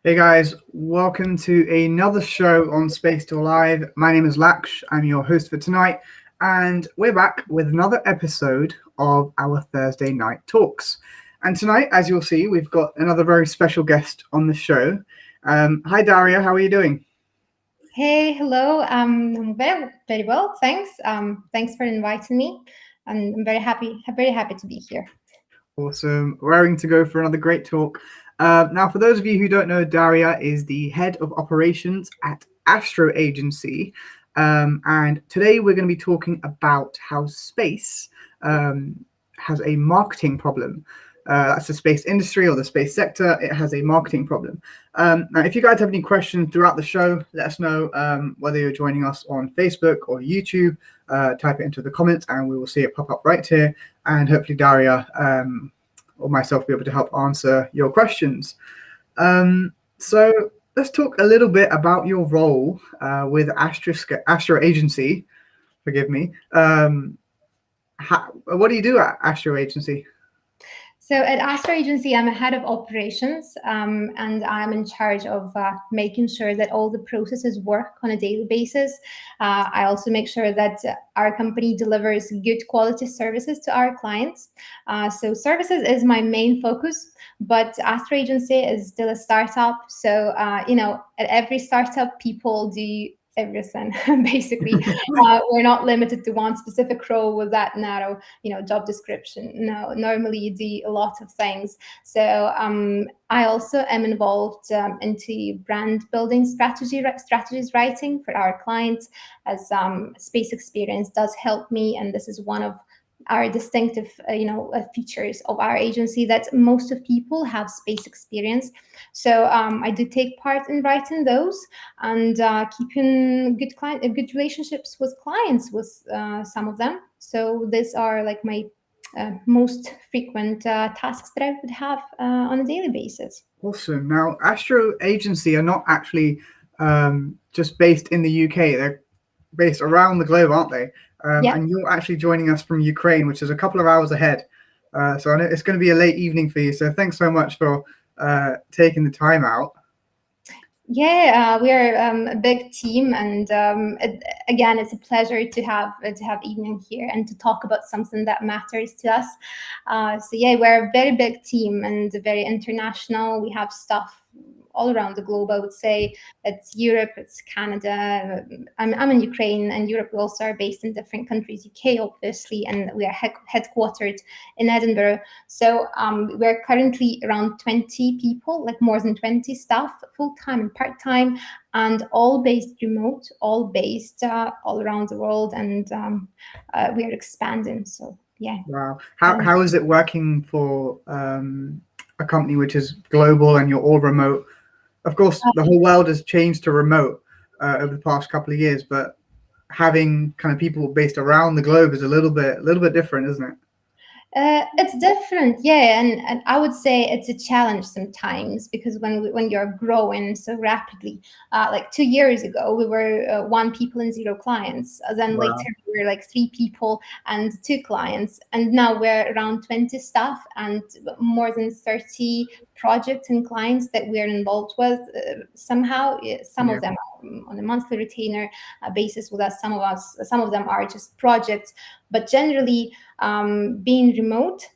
Hey guys, welcome to another show on Space to Live. My name is Laksh, I'm your host for tonight, and we're back with another episode of our Thursday night talks. And tonight, as you'll see, we've got another very special guest on the show. Hi Daria, how are you doing? Hey, hello. I'm very well. Thanks. Thanks for inviting me, and I'm very happy to be here. Awesome, raring to go for another great talk. Now, for those of you who don't know, Daria is the head of operations at AstroAgency. And today we're going to be talking about how space has a marketing problem. That's the space industry or the space sector. It has a marketing problem. Now, if you guys have any questions throughout the show, let us know whether you're joining us on Facebook or YouTube. Type it into the comments and we will see it pop up right here. And hopefully Daria or myself will be able to help answer your questions. So let's talk a little bit about your role with AstroAgency. Forgive me. What do you do at AstroAgency? So at AstroAgency, I'm a head of operations, and I'm in charge of making sure that all the processes work on a daily basis. I also make sure that our company delivers good quality services to our clients. So services is my main focus, but AstroAgency is still a startup. So, at every startup, people do everything basically. We're not limited to one specific role with that narrow job description. No, normally you do a lot of things. So I also am involved into brand building strategies writing for our clients, as space experience does help me, and this is one of our distinctive features of our agency, that most of people have space experience. So I do take part in writing those and keeping good relationships with clients with some of them. So these are like my most frequent tasks that I would have on a daily basis. Awesome. Now, AstroAgency are not actually just based in the UK. They're based around the globe, aren't they? Yeah. And you're actually joining us from Ukraine, which is a couple of hours ahead. So I know it's going to be a late evening for you. So thanks so much for taking the time out. Yeah, we are a big team, and again, it's a pleasure to have evening here and to talk about something that matters to us. So yeah, we're a very big team and very international. We have stuff all around the globe. I would say it's Europe, it's Canada. I'm in Ukraine, and Europe. We also are based in different countries. UK, obviously, and we are headquartered in Edinburgh. So we're currently around 20 people, like more than 20 staff, full time and part time, and all based remote, all based all around the world, and we are expanding. So yeah. Wow. How is it working for a company which is global and you're all remote? Of course, the whole world has changed to remote over the past couple of years, but having kind of people based around the globe is a little bit different, isn't it? It's different, yeah, and I would say it's a challenge sometimes, because when you're growing so rapidly, like 2 years ago, we were one people and zero clients. Then Wow. later we were like three people and two clients, and now we're around 20 staff and more than 30 projects and clients that we're involved with. Somehow, some of them are on a monthly retainer basis with us. Some of them are just projects, but generally, being remote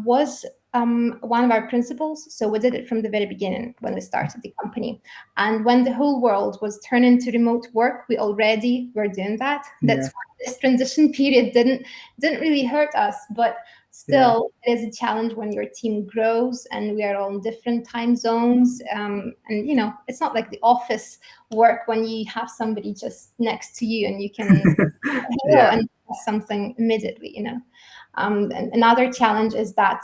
was one of our principles. So we did it from the very beginning when we started the company. And when the whole world was turning to remote work, we already were doing that. That's why this transition period didn't really hurt us, but still it is a challenge when your team grows and we are all in different time zones. And it's not like the office work when you have somebody just next to you and you can and something immediately. And another challenge is that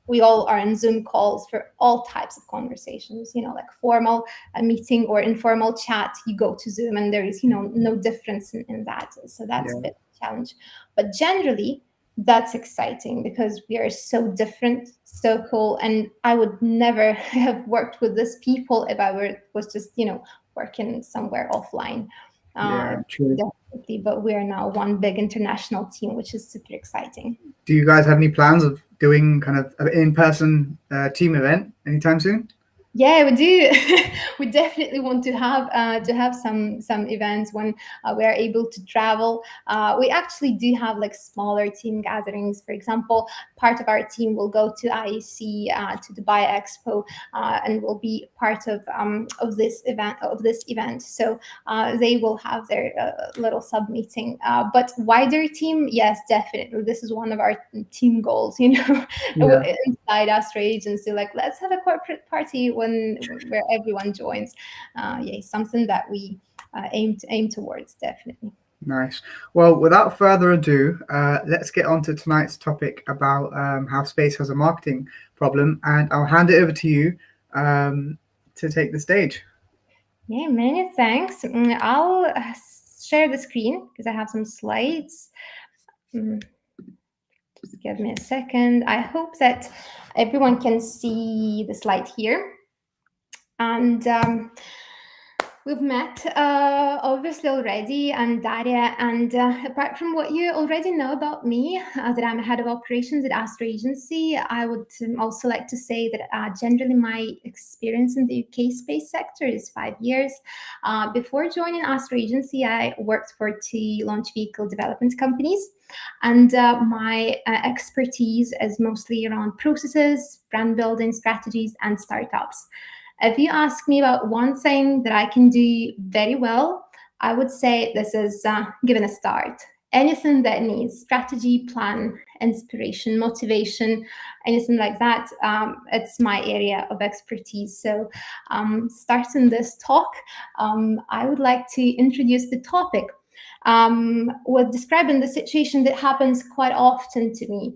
we all are in Zoom calls for all types of conversations, like formal meeting or informal chat. You go to Zoom and there is, no difference in that. So that's a bit of a challenge. But generally, that's exciting because we are so different, so cool. And I would never have worked with these people if I was just, working somewhere offline. True. Definitely, but we are now one big international team, which is super exciting. Do you guys have any plans of doing kind of an in-person team event anytime soon? Yeah, we do. We definitely want to have some events when we are able to travel. We actually do have like smaller team gatherings. For example, part of our team will go to IEC, to Dubai Expo, and will be part of this event. So they will have their little sub meeting. But wider team, yes, definitely. This is one of our team goals. You know, Yeah. inside Astro Agency, like let's have a corporate party where everyone joins. Yeah, something that we aim towards, definitely. Nice. Well, without further ado, let's get on to tonight's topic about how space has a marketing problem, and I'll hand it over to you to take the stage. Yeah, many thanks. I'll share the screen because I have some slides. Mm, Just give me a second. I hope that everyone can see the slide here. And we've met obviously already, and Daria. And apart from what you already know about me, that I'm head of operations at AstroAgency, I would also like to say that generally my experience in the UK space sector is 5 years. Before joining AstroAgency, I worked for two launch vehicle development companies. And my expertise is mostly around processes, brand building strategies, and startups. If you ask me about one thing that I can do very well, I would say this is given a start. Anything that needs strategy, plan, inspiration, motivation, anything like that, it's my area of expertise. So, starting this talk, I would like to introduce the topic with describing the situation that happens quite often to me.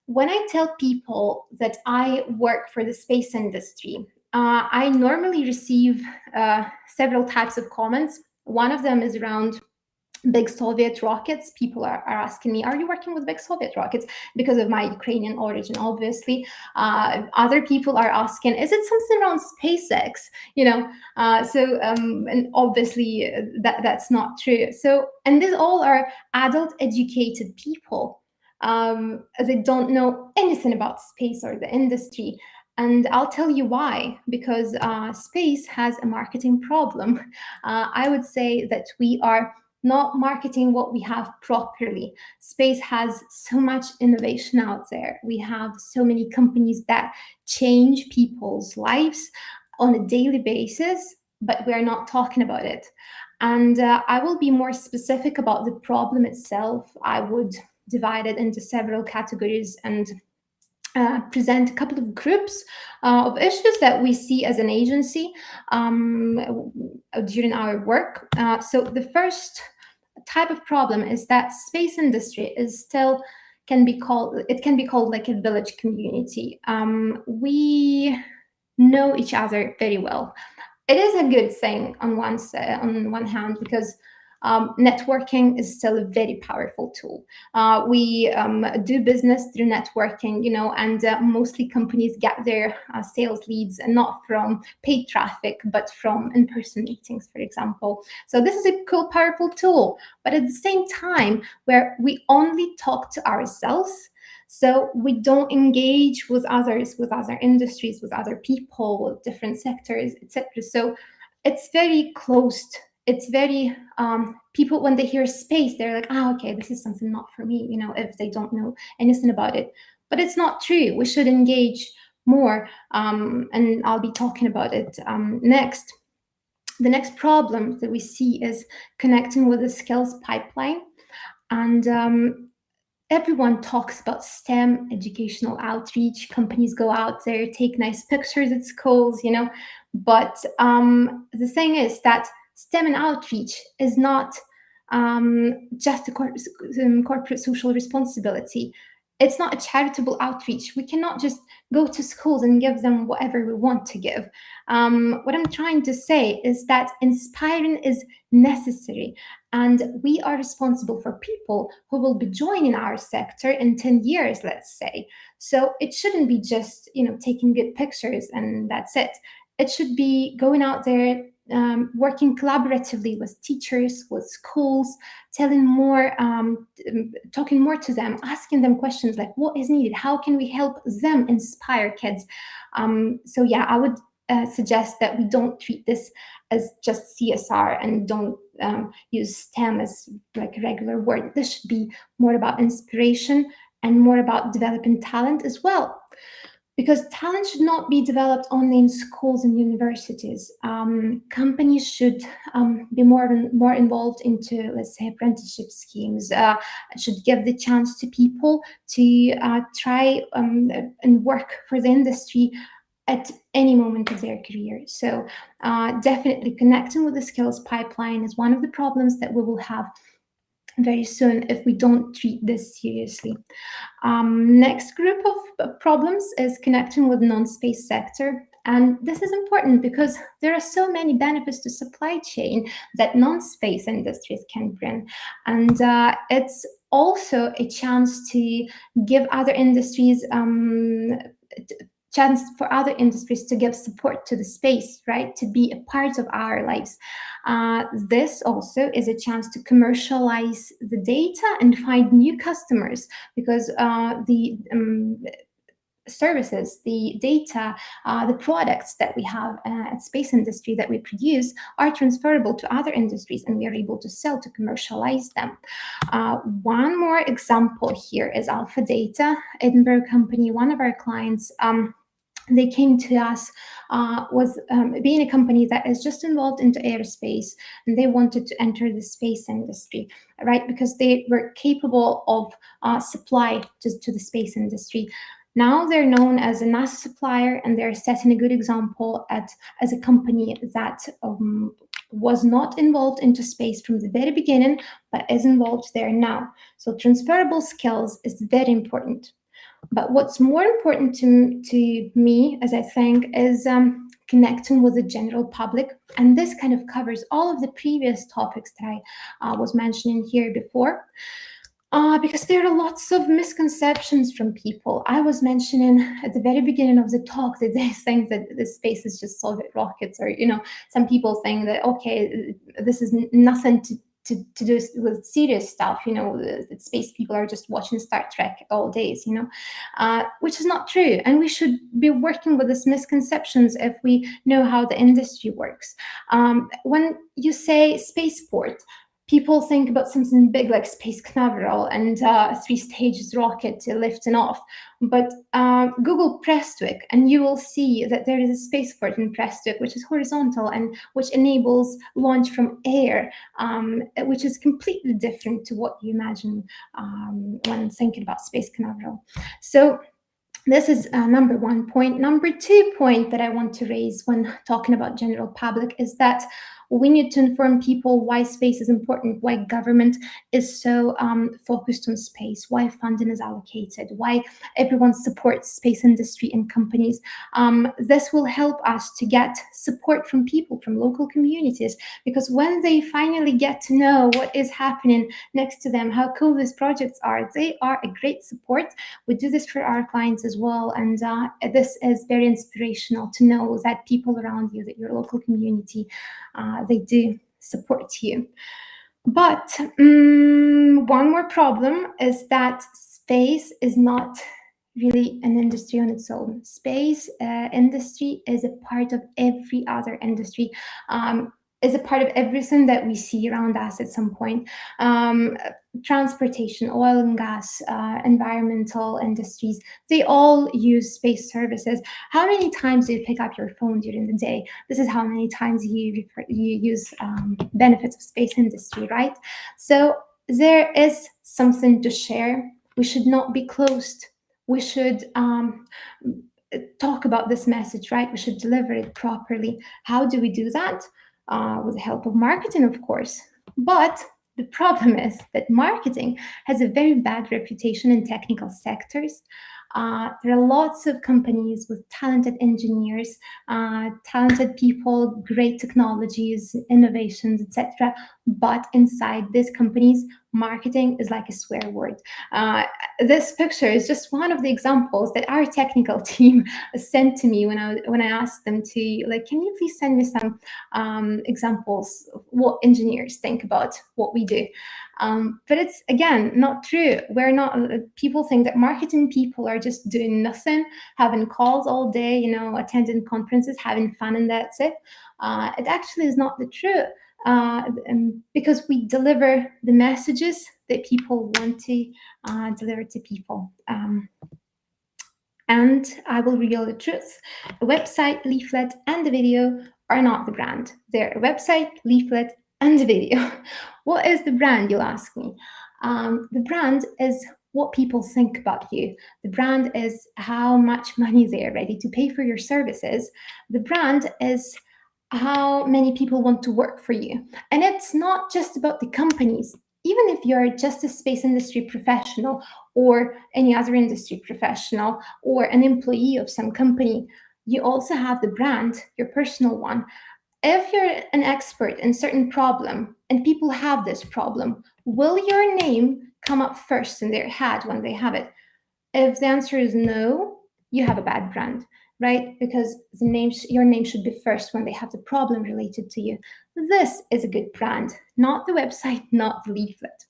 When I tell people that I work for the space industry, I normally receive several types of comments. One of them is around big Soviet rockets. People are asking me, are you working with big Soviet rockets? Because of my Ukrainian origin, obviously. Other people are asking, is it something around SpaceX? And obviously that's not true. So, and these all are adult educated people. They don't know anything about space or the industry. And I'll tell you why, because space has a marketing problem. I would say that we are not marketing what we have properly. Space has so much innovation out there. We have so many companies that change people's lives on a daily basis, but we're not talking about it. And I will be more specific about the problem itself. I would divide it into several categories and present a couple of groups of issues that we see as an agency during our work. So the first type of problem is that space industry is still can be called like a village community. We know each other very well. It is a good thing on on one hand because networking is still a very powerful tool. We do business through networking, you know, and mostly companies get their sales leads not from paid traffic, but from in-person meetings, for example. So this is a cool, powerful tool. But at the same time, where we only talk to ourselves, so we don't engage with others, with other industries, with other people, with different sectors, etc. So it's very closed. It's very people when they hear space, they're like, "Ah, okay, this is something not for me." You know, if they don't know anything about it, but it's not true. We should engage more, and I'll be talking about it next. The next problem that we see is connecting with the skills pipeline, and everyone talks about STEM educational outreach. Companies go out there, take nice pictures at schools, you know. But the thing is that STEM and outreach is not just a corporate social responsibility. It's not a charitable outreach. We cannot just go to schools and give them whatever we want to give. What I'm trying to say is that inspiring is necessary, and we are responsible for people who will be joining our sector in 10 years, let's say. So it shouldn't be just, you know, taking good pictures and that's it. It should be going out there, working collaboratively with teachers, with schools, telling more, talking more to them, asking them questions like what is needed, how can we help them inspire kids. So yeah, I would suggest that we don't treat this as just CSR and don't use STEM as like a regular word. This should be more about inspiration and more about developing talent as well. Because talent should not be developed only in schools and universities. Companies should be more involved into, let's say, apprenticeship schemes. Should give the chance to people to try and work for the industry at any moment of their career. So definitely connecting with the skills pipeline is one of the problems that we will have very soon if we don't treat this seriously. Next group of problems is connecting with non-space sector. And this is important because there are so many benefits to supply chain that non-space industries can bring. And it's also a chance to give other industries chance for other industries to give support to the space, right? To be a part of our lives. This also is a chance to commercialize the data and find new customers because the services, the data, the products that we have at space industry that we produce are transferable to other industries and we are able to sell, to commercialize them. One more example here is Alpha Data, Edinburgh company, one of our clients. They came to us was being a company that is just involved into aerospace, and they wanted to enter the space industry, right? Because they were capable of supply to the space industry. Now they're known as a NASA supplier, and they're setting a good example as a company that was not involved into space from the very beginning, but is involved there now. So transferable skills is very important. But what's more important to me, as I think, is connecting with the general public. And this kind of covers all of the previous topics that I was mentioning here before. Because there are lots of misconceptions from people. I was mentioning at the very beginning of the talk that they think that the space is just Soviet rockets, or, some people think that, okay, this is nothing to do with serious stuff, that space people are just watching Star Trek all days, which is not true. And we should be working with these misconceptions if we know how the industry works. When you say spaceport, people think about something big like Space Canaveral and a 3-stage rocket lifting off. But Google Prestwick, and you will see that there is a spaceport in Prestwick, which is horizontal and which enables launch from air, which is completely different to what you imagine when thinking about Space Canaveral. So this is number one point. Number 2 point that I want to raise when talking about general public is that we need to inform people why space is important, why government is so focused on space, why funding is allocated, why everyone supports space industry and companies. This will help us to get support from people, from local communities, because when they finally get to know what is happening next to them, how cool these projects are, they are a great support. We do this for our clients as well, and this is very inspirational to know that people around you, that your local community, they do support you. But one more problem is that space is not really an industry on its own. Space industry is a part of every other industry, is a part of everything that we see around us at some point. Transportation, oil and gas, environmental industries, they all use space services. How many times do you pick up your phone during the day? This is how many times you use benefits of space industry, right? So there is something to share. We should not be closed. We should talk about this message, right? We should deliver it properly. How do we do that? With the help of marketing, of course. But the problem is that marketing has a very bad reputation in technical sectors. There are lots of companies with talented engineers, talented people, great technologies, innovations, etc. But inside these companies, marketing is like a swear word. This picture is just one of the examples that our technical team sent to me when I asked them to, like, can you please send me some examples of what engineers think about what we do. But it's, again, not true. We're not, people think that marketing people are just doing nothing, having calls all day, attending conferences, having fun, and that's it. It actually is not the truth. Because we deliver the messages that people want to deliver to people. And I will reveal the truth. A website, leaflet, and a video are not the brand. They're a website, leaflet, and a video. What is the brand, you'll ask me? The brand is what people think about you. The brand is how much money they are ready to pay for your services. The brand is how many people want to work for you. And it's not just about the companies. Even if you're just a space industry professional or any other industry professional or an employee of some company, you also have the brand, your personal one. If you're an expert in certain problem and people have this problem, will your name come up first in their head when they have it? If the answer is no, you have a bad brand, right? Because your name should be first when they have the problem related to you. This is a good brand, not the website, not the leaflet.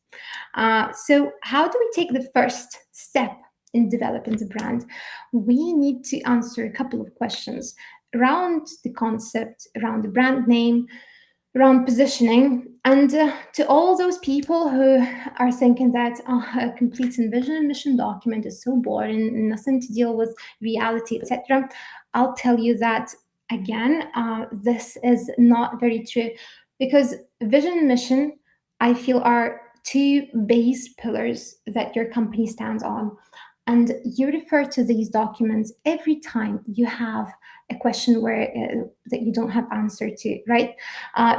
So how do we take the first step in developing the brand? We need to answer a couple of questions around the concept, around the brand name, around positioning. And to all those people who are thinking that a complete vision and mission document is so boring, nothing to deal with reality, etc., I'll tell you that again, this is not very true, because vision and mission, I feel, are two base pillars that your company stands on. And you refer to these documents every time you have a question where that you don't have answer to, right?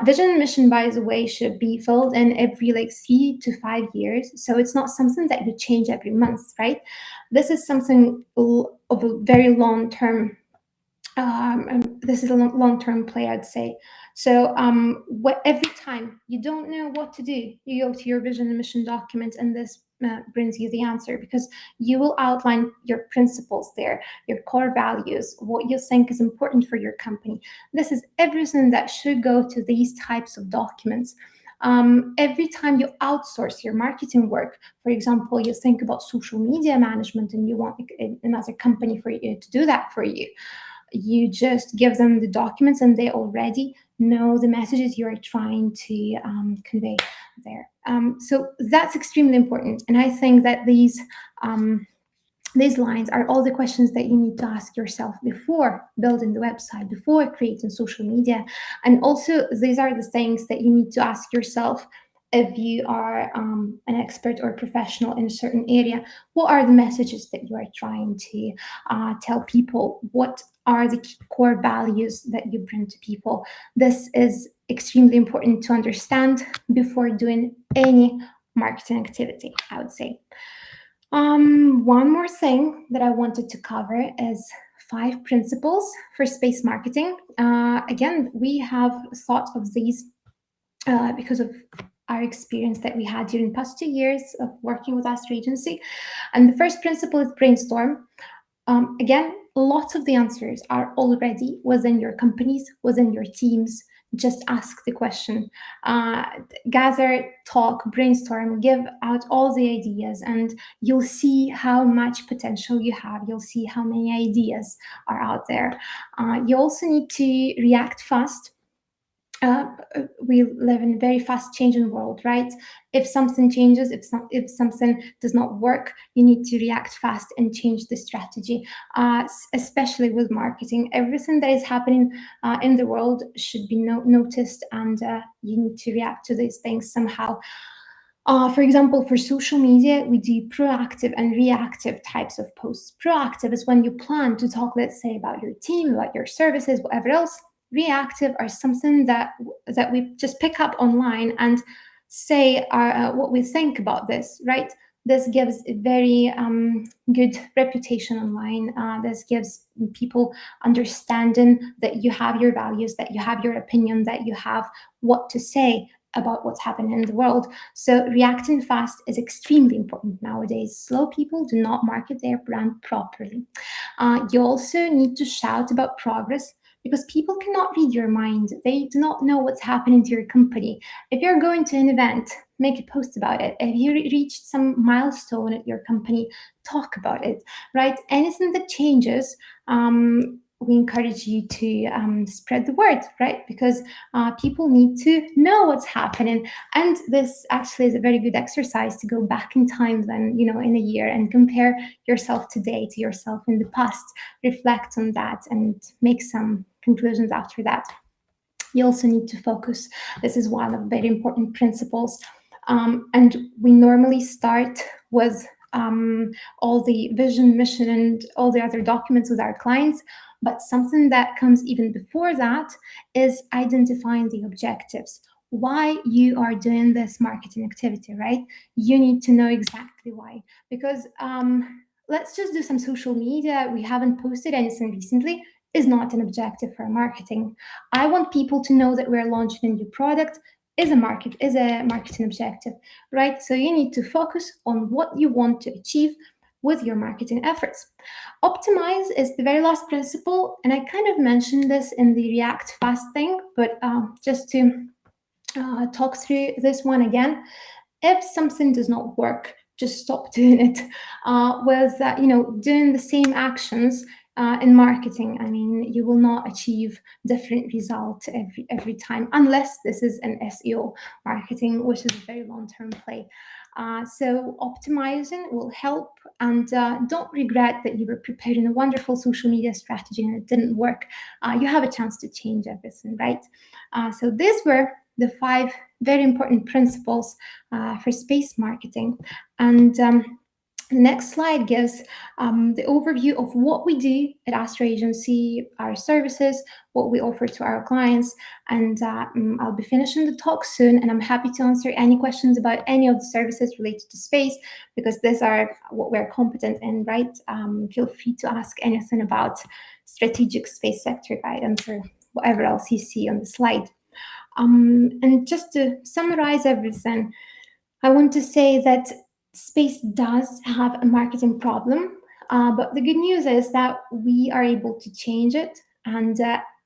Vision and mission, by the way, should be filled in every 3 to 5 years. So it's not something that you change every month, right? This is something of a very long term. This is a long-term play, I'd say. So every time you don't know what to do, you go to your vision and mission document, and this brings you the answer, because you will outline your principles there, your core values, what you think is important for your company. This is everything that should go to these types of documents. Every time you outsource your marketing work, for example, you think about social media management and you want another company for you to do that for you, you just give them the documents and they already know the messages you are trying to convey there. So that's extremely important. And I think that these lines are all the questions that you need to ask yourself before building the website, before creating social media. And also, these are the things that you need to ask yourself if you are an expert or professional in a certain area. What are the messages that you are trying to tell people? What are the core values that you bring to people? This is extremely important to understand before doing any marketing activity, I would say. One more thing that I wanted to cover is 5 principles for space marketing. Again, we have thought of these because of our experience that we had during the past 2 years of working with AstroAgency. And the first principle is brainstorm. Again, lots of the answers are already within your companies, within your teams. Just ask the question, gather, talk, brainstorm, give out all the ideas, and you'll see how much potential you have. You'll see how many ideas are out there. You also need to react fast. We live in a very fast changing world, right? If something changes, if something does not work, you need to react fast and change the strategy, especially with marketing. Everything that is happening in the world should be noticed, and you need to react to these things somehow. For example, for social media, we do proactive and reactive types of posts. Proactive is when you plan to talk, let's say, about your team, about your services, whatever else. Reactive are something that we just pick up online and say what we think about this, right? This gives a very good reputation online. This gives people understanding that you have your values, that you have your opinion, that you have what to say about what's happening in the world. So reacting fast is extremely important nowadays. Slow people do not market their brand properly. You also need to shout about progress because people cannot read your mind. They do not know what's happening to your company. If you're going to an event, make a post about it. If you reached some milestone at your company, talk about it, right? Anything that changes, we encourage you to spread the word, right? Because people need to know what's happening. And this actually is a very good exercise to go back in time then, in a year and compare yourself today to yourself in the past, reflect on that and make some conclusions after that. You also need to focus. This is one of very important principles. And we normally start with all the vision, mission, and all the other documents with our clients. But something that comes even before that is identifying the objectives. Why you are doing this marketing activity, right? You need to know exactly why. Because let's just do some social media. We haven't posted anything recently is not an objective for marketing. I want people to know that we're launching a new product is a marketing objective, right? So you need to focus on what you want to achieve with your marketing efforts. Optimize is the very last principle, and I kind of mentioned this in the React Fast thing, but just to talk through this one again. If something does not work, just stop doing it. With doing the same actions in marketing, I mean, you will not achieve different results every time, unless this is an SEO marketing, which is a very long-term play. So optimizing will help, and don't regret that you were preparing a wonderful social media strategy and it didn't work. You have a chance to change everything, right? So these were the 5 very important principles for space marketing. And the next slide gives the overview of what we do at AstroAgency, our services, what we offer to our clients. And I'll be finishing the talk soon, and I'm happy to answer any questions about any of the services related to space, because these are what we're competent in, right? Feel free to ask anything about strategic space sector guidance or whatever else you see on the slide. And just to summarize everything, I want to say that space does have a marketing problem, but the good news is that we are able to change it, and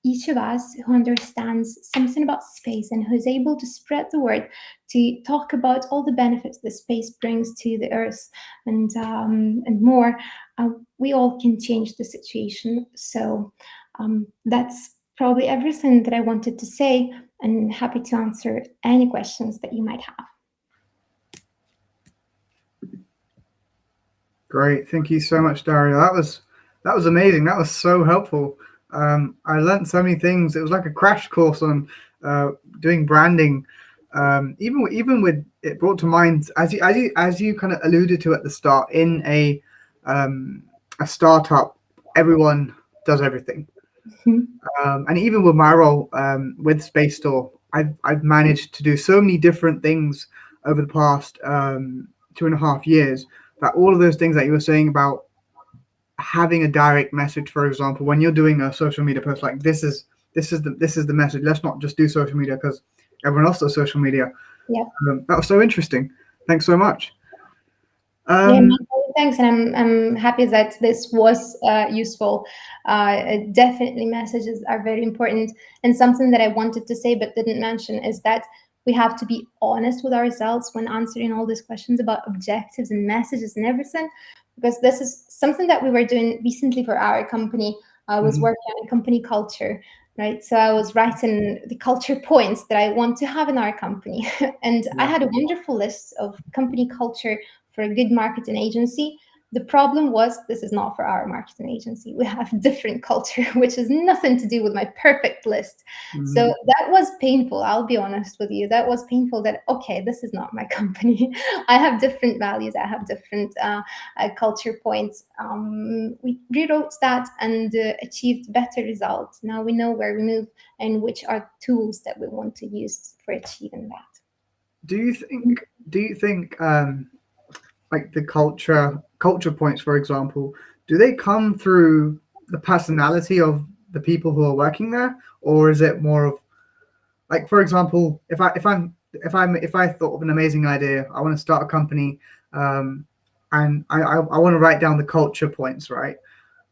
each of us who understands something about space and who is able to spread the word to talk about all the benefits that space brings to the Earth and more, we all can change the situation. So that's probably everything that I wanted to say, and happy to answer any questions that you might have. Great, thank you so much, Daria. That was amazing. That was so helpful. I learned so many things. It was like a crash course on doing branding. Even with it brought to mind, as you kind of alluded to at the start, in a startup, everyone does everything. And even with my role with Space Store, I've managed to do so many different things over the past 2.5 years, that all of those things that you were saying about having a direct message, for example, when you're doing a social media post, like this is the message. Let's not just do social media because everyone else does social media. Yeah. That was so interesting. Thanks so much. Thanks, and I'm happy that this was useful. Definitely, messages are very important, and something that I wanted to say but didn't mention is that we have to be honest with ourselves when answering all these questions about objectives and messages and everything, because this is something that we were doing recently for our company. I was working on company culture, right? So I was writing the culture points that I want to have in our company, and I had a wonderful list of company culture for a good marketing agency. The problem was this is not for our marketing agency. We have different culture, which has nothing to do with my perfect list. So that was painful. I'll be honest with you. That was painful that, okay, this is not my company. I have different values. I have different culture points. We rewrote that and achieved better results. Now we know where we move and which are tools that we want to use for achieving that. Do you think like the culture points, for example, do they come through the personality of the people who are working there, or is it more of, like, for example, if if I thought of an amazing idea, I want to start a company, um, and I want to write down the culture points, right?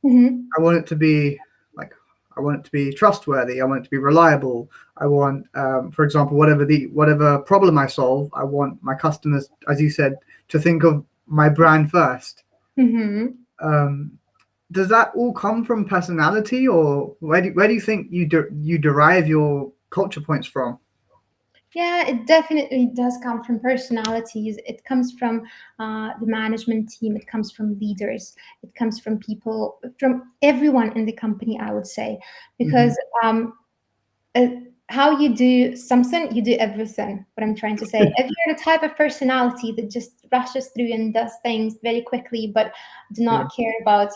Mhm. I want it to be like, I want it to be trustworthy. I want it to be reliable. I want, for example, whatever problem I solve, I want my customers, as you said, to think of my brand first. Mhm. Um, does that all come from personality, or where do you think you derive your culture points from? Yeah, it definitely does come from personalities. It comes from the management team. It comes from leaders. It comes from people, from everyone in the company, I would say, Hmm. because uh, how you do something, you do everything. What I'm trying to say, if you're the type of personality that just rushes through and does things very quickly, but do Yeah. not care about,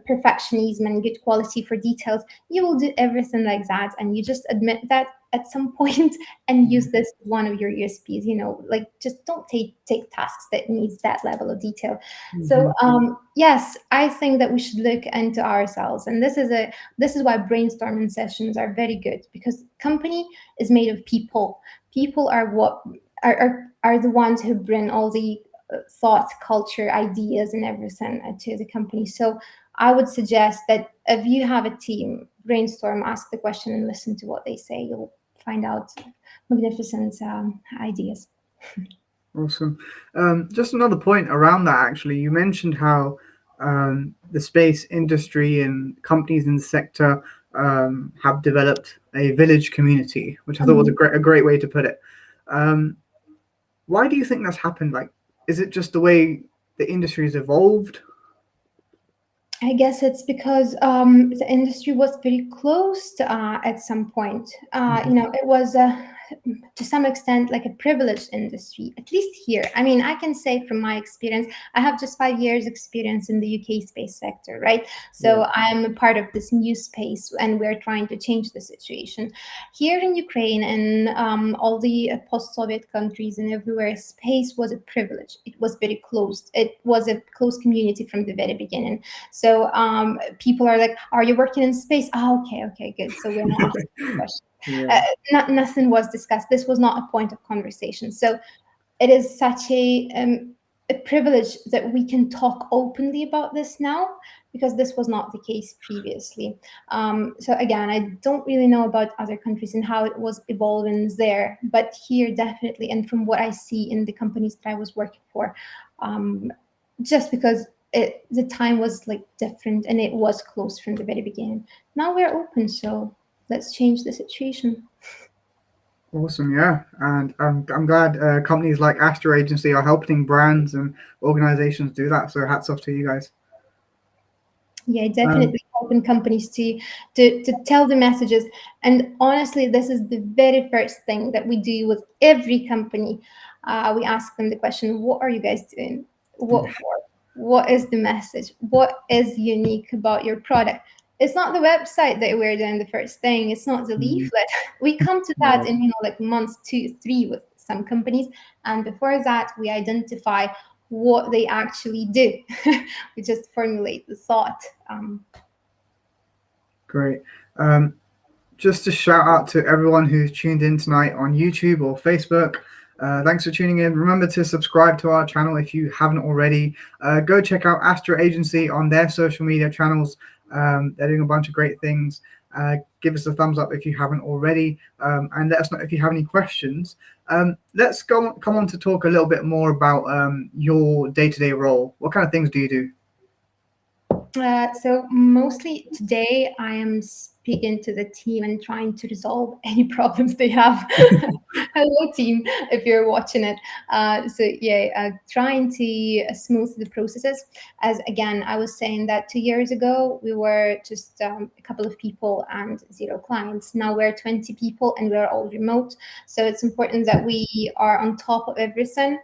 perfectionism and good quality for details, you will do everything like that, and you just admit that at some point and use this as one of your USPs. Like just don't take tasks that needs that level of detail. So Hmm. yes, I think that we should look into ourselves, and this is why brainstorming sessions are very good, because company is made of people. People are what are the ones who bring all the thought, culture, ideas, and everything to the company. So I would suggest that if you have a team, brainstorm, ask the question, and listen to what they say. You'll find out magnificent ideas. Awesome. Just another point around that, actually. You mentioned how the space industry and companies in the sector have developed a village community, which I thought was Mhm. a great way to put it. Um, why do you think that's happened? Like, is it just the way the industry has evolved? I guess it's because the industry was very closed at some point. Hmm. It was to some extent like a privileged industry, at least here. I mean, I can say from my experience, I have just 5 years experience in the UK space sector, right? Yeah. So I'm a part of this new space, and we're trying to change the situation. Here in Ukraine and all the post-Soviet countries and everywhere, space was a privilege. It was very closed. It was a closed community from the very beginning. So people are like, "Are you working in space?" Oh, okay, okay, good. So we're not asking questions. Uh, Yeah. Nothing was discussed. This was not a point of conversation. So it is such a privilege that we can talk openly about this now, because this was not the case previously. So again, I don't really know about other countries and how it was evolving there, but here definitely, and from what I see in the companies that I was working for, um, just because the time was like different and it was closed from the very beginning. Now we're open, so let's change the situation. Awesome, yeah, and I'm glad companies like AstroAgency are helping brands and organizations do that. So hats off to you guys. Yeah, Um, definitely helping companies to tell the messages. And honestly, this is the very first thing that we do with every company. We ask them the question, what are you guys doing? What for? What is the message? What is unique about your product? It's not the website that we're doing the first thing. It's not the mm, leaflet. We come to yeah. that in like months 2 3 with some companies, and before that we identify what they actually do. We just formulate the thought. Great. Um, just a shout out to everyone who's tuned in tonight on YouTube or Facebook. Thanks for tuning in. Remember to subscribe to our channel if you haven't already. Go check out Astro Agency on their social media channels. They're doing a bunch of great things. Give us a thumbs up if you haven't already, and let us know if you have any questions. Let's come on to talk a little bit more about your day-to-day role. What kind of things do you do? So mostly today I am speaking to the team and trying to resolve any problems they have. Hello, team, if you're watching it. So yeah, trying to smooth the processes. As again, I was saying that 2 years ago we were just a couple of people and zero clients. Now we're 20 people and we're all remote. So it's important that we are on top of everything.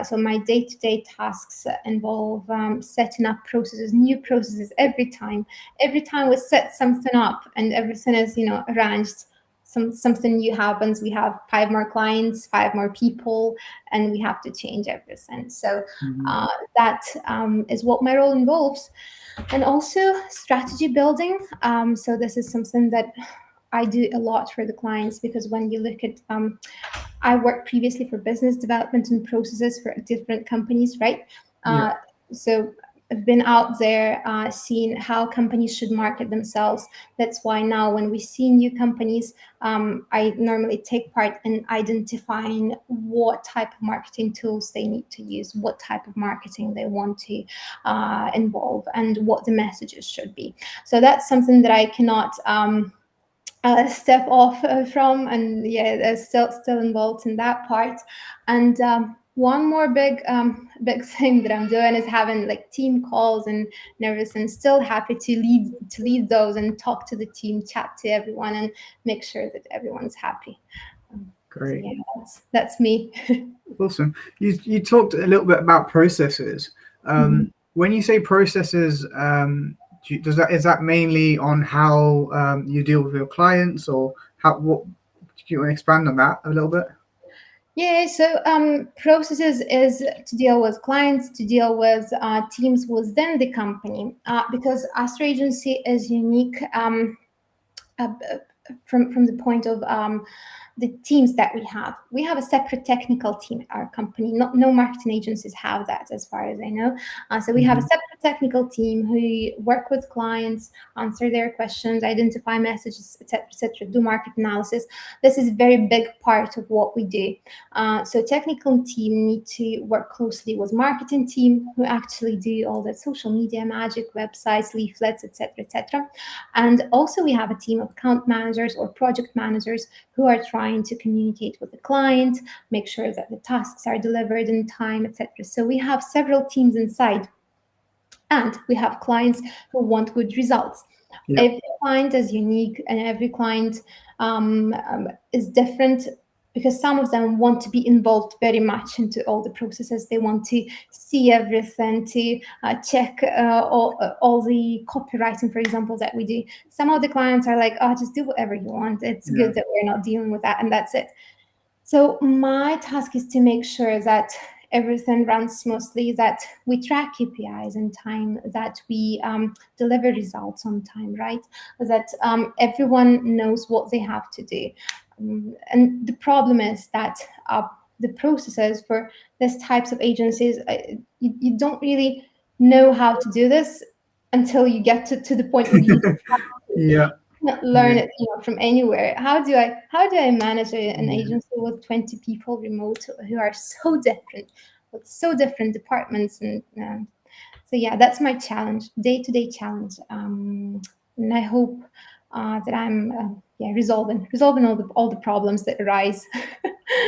So my day-to-day tasks involve setting up processes, new processes every time. Every time we set something up and everything is, arranged, something new happens. We have 5 more clients, 5 more people, and we have to change everything. So Mhm. that is what my role involves, and also strategy building. So this is something that I do a lot for the clients, because when you look at, I worked previously for business development and processes for different companies, right? Yeah. So I've been out there, seeing how companies should market themselves. That's why now when we see new companies, I normally take part in identifying what type of marketing tools they need to use, what type of marketing they want to involve, and what the messages should be. So that's something that I cannot step off from, and yeah, still involved in that part. And one more big thing that I'm doing is having like team calls and nervous, and still happy to lead those and talk to the team, chat to everyone, and make sure that everyone's happy. So Great. yeah, that's me. Awesome. You talked a little bit about processes. Mhm. When you say processes, does that is that mainly on how you deal with your clients, or how what? Do you want to expand on that a little bit? Yeah, so processes is to deal with clients, to deal with teams within the company, because Astro Agency is unique, uh, from the point of the teams that we have. We have a separate technical team at our company. No marketing agencies have that, as far as I know. So we have a Hmm. separate technical team who work with clients, answer their questions, identify messages, etc., etc., do market analysis. This is a very big part of what we do. So technical team need to work closely with marketing team, who actually do all the social media magic, websites, leaflets, etc., etc. And also we have a team of account managers or project managers who are trying to communicate with the client, make sure that the tasks are delivered in time, etc. So we have several teams inside, and we have clients who want good results. Yeah. Every client is unique, and every client is different, because some of them want to be involved very much into all the processes. They want to see everything, to check all the copywriting, for example, that we do. Some of the clients are like, oh, just do whatever you want. It's Yeah. good that we're not dealing with that, and that's it. So my task is to make sure that everything runs smoothly, that we track KPIs in time, that we deliver results on time, right? That everyone knows what they have to do. And the problem is that the processes for these types of agencies, you don't really know how to do this until you get to the point where you Yeah. not learn Yeah. it, from anywhere. How do I manage an Yeah. agency with 20 people remote who are so different, with so different departments? And so yeah, that's my challenge, day-to-day challenge. And I hope that I'm yeah, resolving all the problems that arise.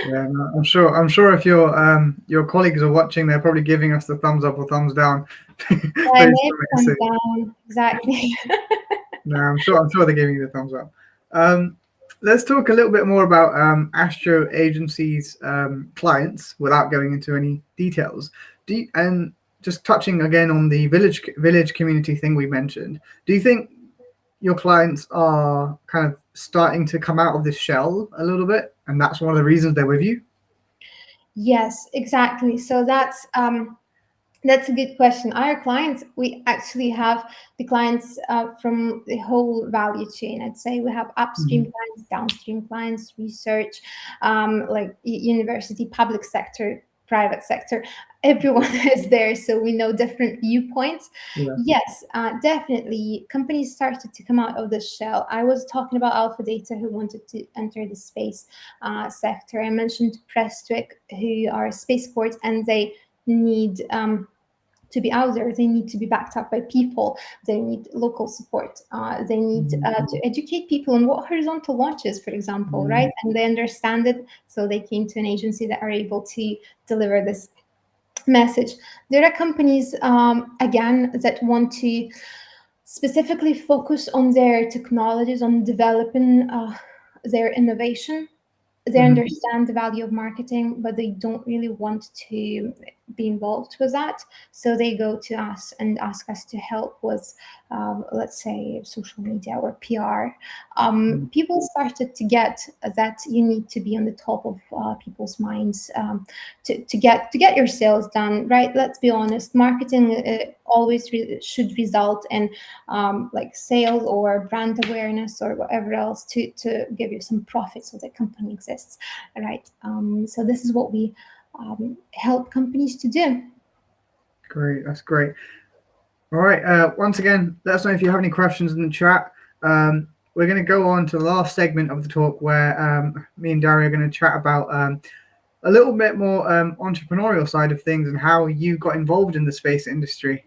Yeah, no, I'm sure. I'm sure if your colleagues are watching, they're probably giving us the thumbs up or thumbs down And based on what you everyone say. down, exactly. No, I'm sure. I'm sure they're giving you the thumbs up. Um, let's talk a little bit more about Astro Agency's clients without going into any details. And just touching again on the village community thing we mentioned. Do you think your clients are kind of starting to come out of this shell a little bit, and that's one of the reasons they're with you? Yes, exactly. So that's a good question. Our clients, we actually have the clients from the whole value chain. I'd say we have upstream Mhm. clients, downstream clients, research, like university, public sector, private sector. Everyone is there, so we know different viewpoints. Yeah. Yes, definitely. Companies started to come out of the shell. I was talking about Alpha Data, who wanted to enter the space sector. I mentioned Prestwick, who are spaceports, and they need to be out there. They need to be backed up by people. They need local support. They need Mhm. to educate people on what horizontal launch is, for example, Mhm. right? And they understand it, so they came to an agency that are able to deliver this message. There are companies, again, that want to specifically focus on their technologies, on developing their innovation. They Mhm. understand the value of marketing, but they don't really want to. be involved with that. So they go to us and ask us to help with, let's say, social media or PR. People started to get that you need to be on the top of people's minds, to get your sales done, right? Let's be honest, marketing always should result in like sales or brand awareness or whatever else to give you some profit so the company exists, right? So this is what we help companies to do. Great, that's great. All right. Once again, let us know if you have any questions in the chat. We're going to go on to the last segment of the talk where me and Daria are going to chat about a little bit more entrepreneurial side of things and how you got involved in the space industry.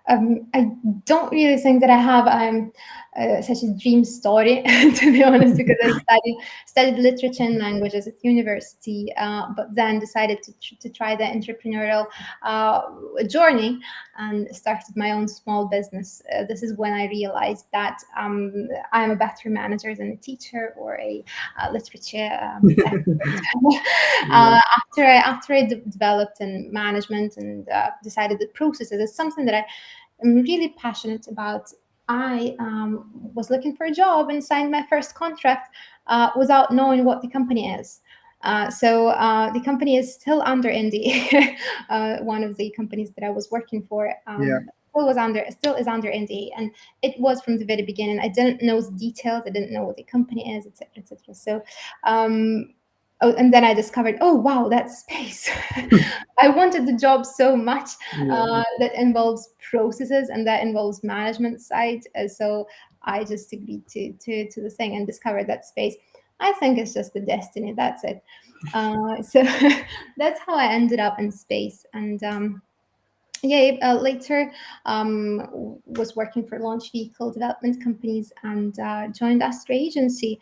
I don't really think that I have such a dream story, to be honest, because I studied literature and languages at university, but then decided to try the entrepreneurial journey and started my own small business. This is when I realized that I'm a better manager than a teacher or a literature expert. After I developed in management and decided that processes is something that I'm really passionate about. I was looking for a job and signed my first contract without knowing what the company is. So the company is still under NDA. One of the companies that I was working for still is under NDA, and it was from the very beginning. I didn't know the details. I didn't know what the company is, etc., etc. So. And then I discovered, oh wow, that's space. I wanted the job so much that involves processes and that involves management side. So I just agreed to the thing and discovered that space. I think it's just the destiny. That's it. So that's how I ended up in space. And later was working for launch vehicle development companies and joined AstroAgency.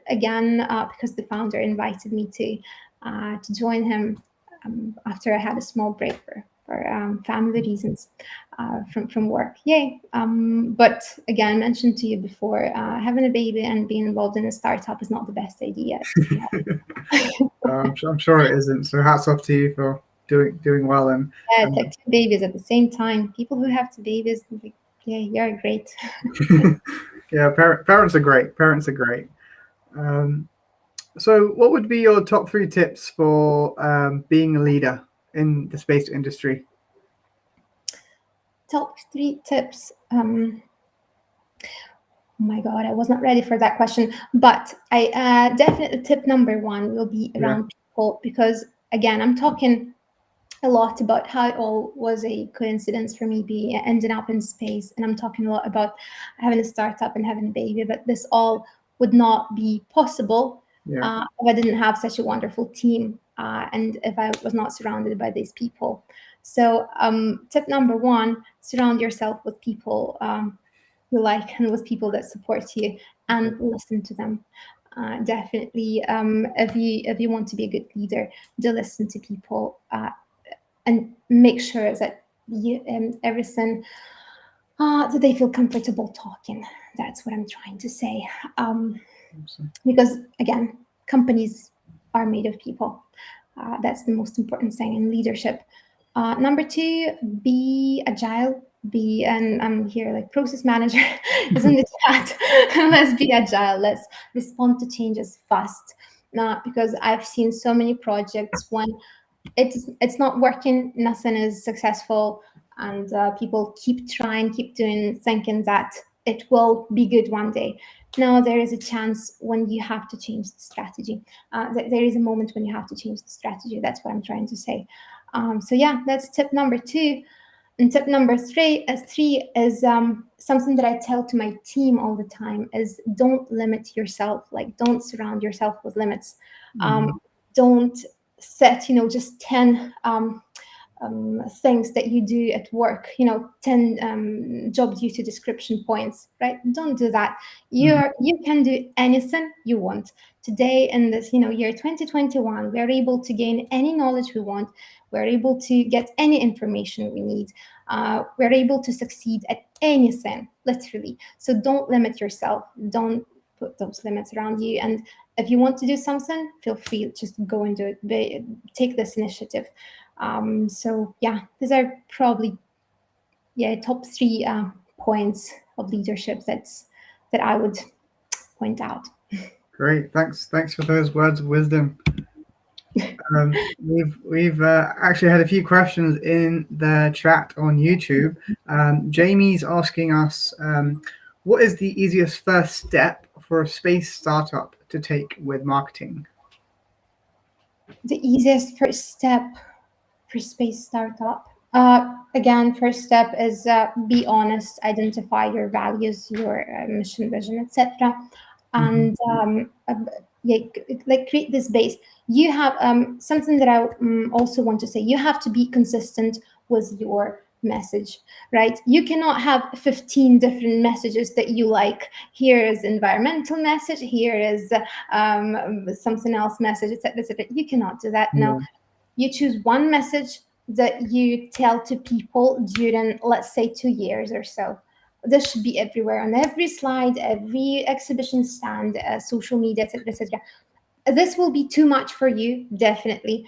Again, because the founder invited me to join him after I had a small break for family reasons from work. Yay! But again, mentioned to you before, having a baby and being involved in a startup is not the best idea. I'm sure it isn't. So hats off to you for doing well. And it's like two babies at the same time. People who have two babies, like, yeah, you're great. Yeah, parents are great. Parents are great. So, what would be your top 3 tips for being a leader in the space industry? Top 3 tips. Oh my God, I was not ready for that question. But I definitely tip number 1 will be around people, because again, I'm talking a lot about how it all was a coincidence for me ending up in space, and I'm talking a lot about having a startup and having a baby, but this all would not be possible if I didn't have such a wonderful team and if I was not surrounded by these people. So tip number 1, surround yourself with people you like and with people that support you, and listen to them. Definitely, if you want to be a good leader, do listen to people and make sure that you everything that they feel comfortable talking. That's what I'm trying to say. Because again, companies are made of people. That's the most important thing in leadership. Number 2, be agile. And I'm here like process manager is in the chat. Let's be agile. Let's respond to changes fast. Because I've seen so many projects when it's not working, nothing is successful, and people keep trying, keep doing, thinking that it will be good one day. No, there is a chance when you have to change the strategy. There is a moment when you have to change the strategy. That's what I'm trying to say. So yeah, that's tip number 2. And tip number 3 is something that I tell to my team all the time is don't limit yourself. Like, don't surround yourself with limits. Don't set, just 10 things that you do at work, 10 job duty description points, right? Don't do that. You can do anything you want. Today in this, year 2021, we're able to gain any knowledge we want. We're able to get any information we need. We're able to succeed at anything, literally. So don't limit yourself. Don't put those limits around you. And if you want to do something, feel free, just go and do it. Take this initiative. So yeah, these are probably top 3 points of leadership that I would point out. Great, thanks for those words of wisdom. We've actually had a few questions in the chat on YouTube. Jamie's asking us, what is the easiest first step for a space startup to take with marketing? The easiest first step for space startup. Again, first step is be honest, identify your values, your mission, vision, etc., and like create this base. You have something that I also want to say. You have to be consistent with your message, right? You cannot have 15 different messages that you like. Here is environmental message. Here is something else message, etc., etc. You cannot do that. No, you choose one message that you tell to people during, let's say, 2 years or so. This should be everywhere, on every slide, every exhibition stand, social media, etc., etc. This will be too much for you, definitely.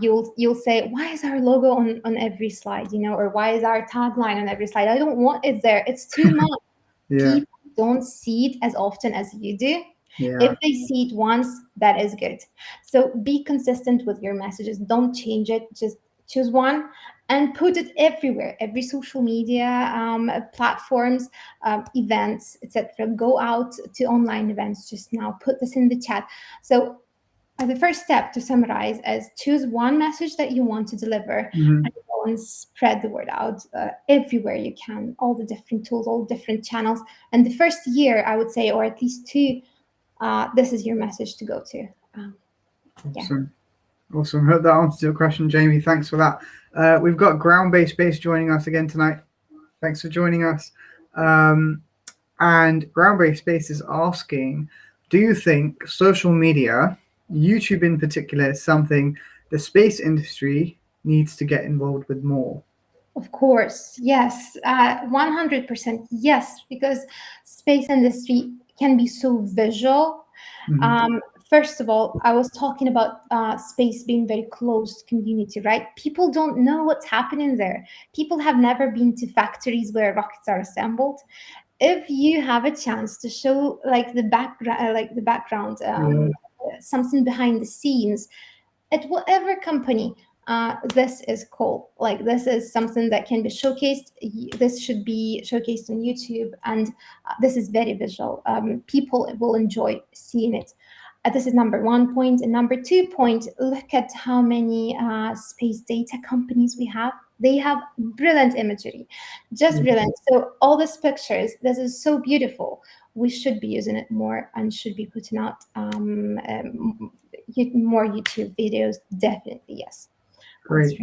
You'll say, why is our logo on every slide, or why is our tagline on every slide? I don't want it there. It's too much. People don't see it as often as you do. If they see it once, that is good. So be consistent with your messages. Don't change it. Just choose one and put it everywhere, every social media platforms, events, etc. Go out to online events just now. Put this in the chat. So the first step, to summarize, is choose one message that you want to deliver and go and spread the word out everywhere you can, all the different tools, all the different channels. And the first year, I would say, or at least 2, this is your message to go to. Awesome. Hope that answers your question, Jamie. Thanks for that. We've got Ground-Based Space joining us again tonight. Thanks for joining us. And Ground-Based Space is asking, do you think social media, YouTube in particular, is something the space industry needs to get involved with more? Of course, yes, 100% yes, because space industry can be so visual. First of all, I was talking about space being very closed community, right? People don't know what's happening there. People have never been to factories where rockets are assembled. If you have a chance to show the background, something behind the scenes at whatever company, this is cool. This is something that can be showcased. This should be showcased on YouTube, and this is very visual. People will enjoy seeing it. This is number 1 point. And number 2 point, look at how many space data companies we have. They have brilliant imagery, just brilliant. So all these pictures, this is so beautiful. We should be using it more and should be putting out more YouTube videos. Definitely, yes. Great.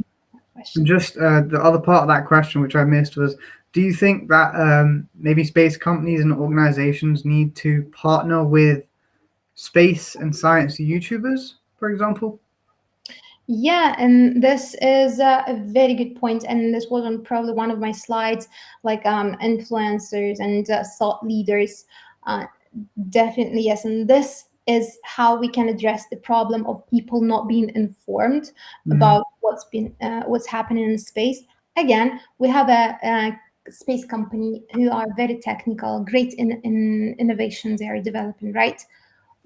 And just the other part of that question, which I missed, was, do you think that maybe space companies and organizations need to partner with space and science YouTubers, for example? Yeah, and this is a very good point, and this was on probably one of my slides, influencers and thought leaders. Definitely, yes, and this is how we can address the problem of people not being informed about what's happening in space. Again, we have a space company who are very technical, great in innovations they are developing, right?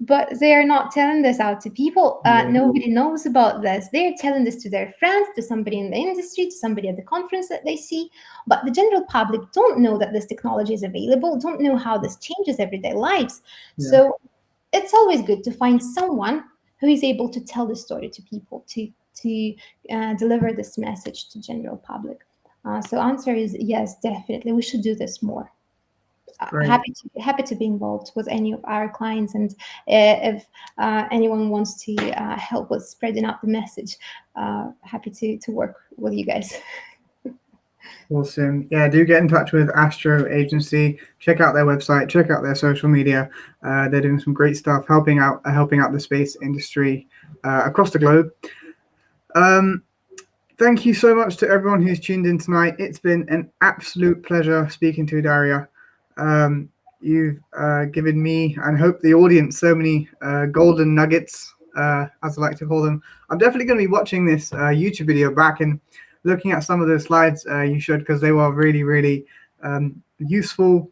But they are not telling this out to people. Nobody knows about this. They're telling this to their friends, to somebody in the industry, to somebody at the conference that they see. But the general public don't know that this technology is available, don't know how this changes everyday lives. So it's always good to find someone who is able to tell the story to people, to deliver this message to general public. So answer is yes, definitely. We should do this more. Happy to be involved with any of our clients, and if anyone wants to help with spreading out the message, happy to work with you guys. Awesome. Yeah, do get in touch with AstroAgency. Check out their website. Check out their social media. They're doing some great stuff, helping out the space industry across the globe. Thank you so much to everyone who's tuned in tonight. It's been an absolute pleasure speaking to Daria. You've given me and hope the audience so many golden nuggets, as I like to call them. I'm definitely going to be watching this YouTube video back and looking at some of the slides you showed, because they were really, really useful.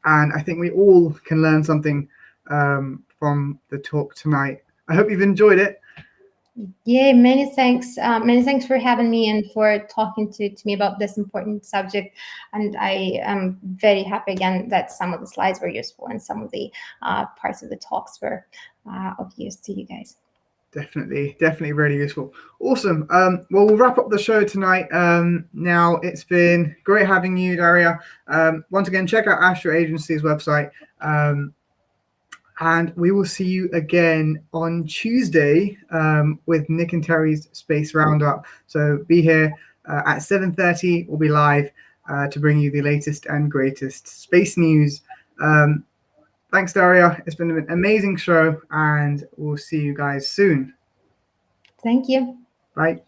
And I think we all can learn something from the talk tonight. I hope you've enjoyed it. Yeah, many thanks. Many thanks for having me and for talking to me about this important subject. And I am very happy again that some of the slides were useful and some of the parts of the talks were of use to you guys. Definitely really useful. Awesome. Well, we'll wrap up the show tonight. Now, it's been great having you, Daria. Once again, check out AstroAgency's website. And we will see you again on Tuesday with Nick and Terry's Space Roundup. So be here at 7:30. We'll be live to bring you the latest and greatest space news. Thanks, Daria. It's been an amazing show, and we'll see you guys soon. Thank you. Bye.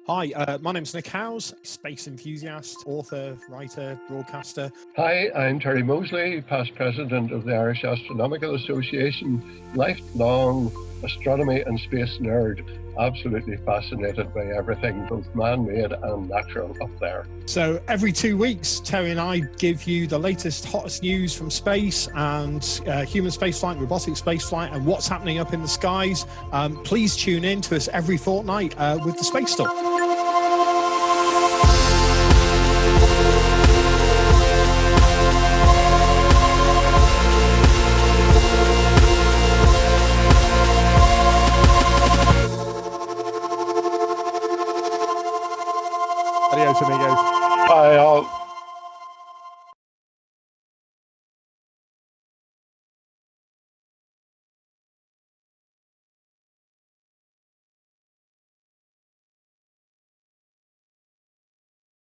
Hi, my name's Nick Howes, space enthusiast, author, writer, broadcaster. Hi, I'm Terry Mosley, past president of the Irish Astronomical Association, lifelong astronomy and space nerd, absolutely fascinated by everything, both man-made and natural up there. So every 2 weeks, Terry and I give you the latest, hottest news from space and human spaceflight, robotic spaceflight, and what's happening up in the skies. Please tune in to us every fortnight with the Space Stuff.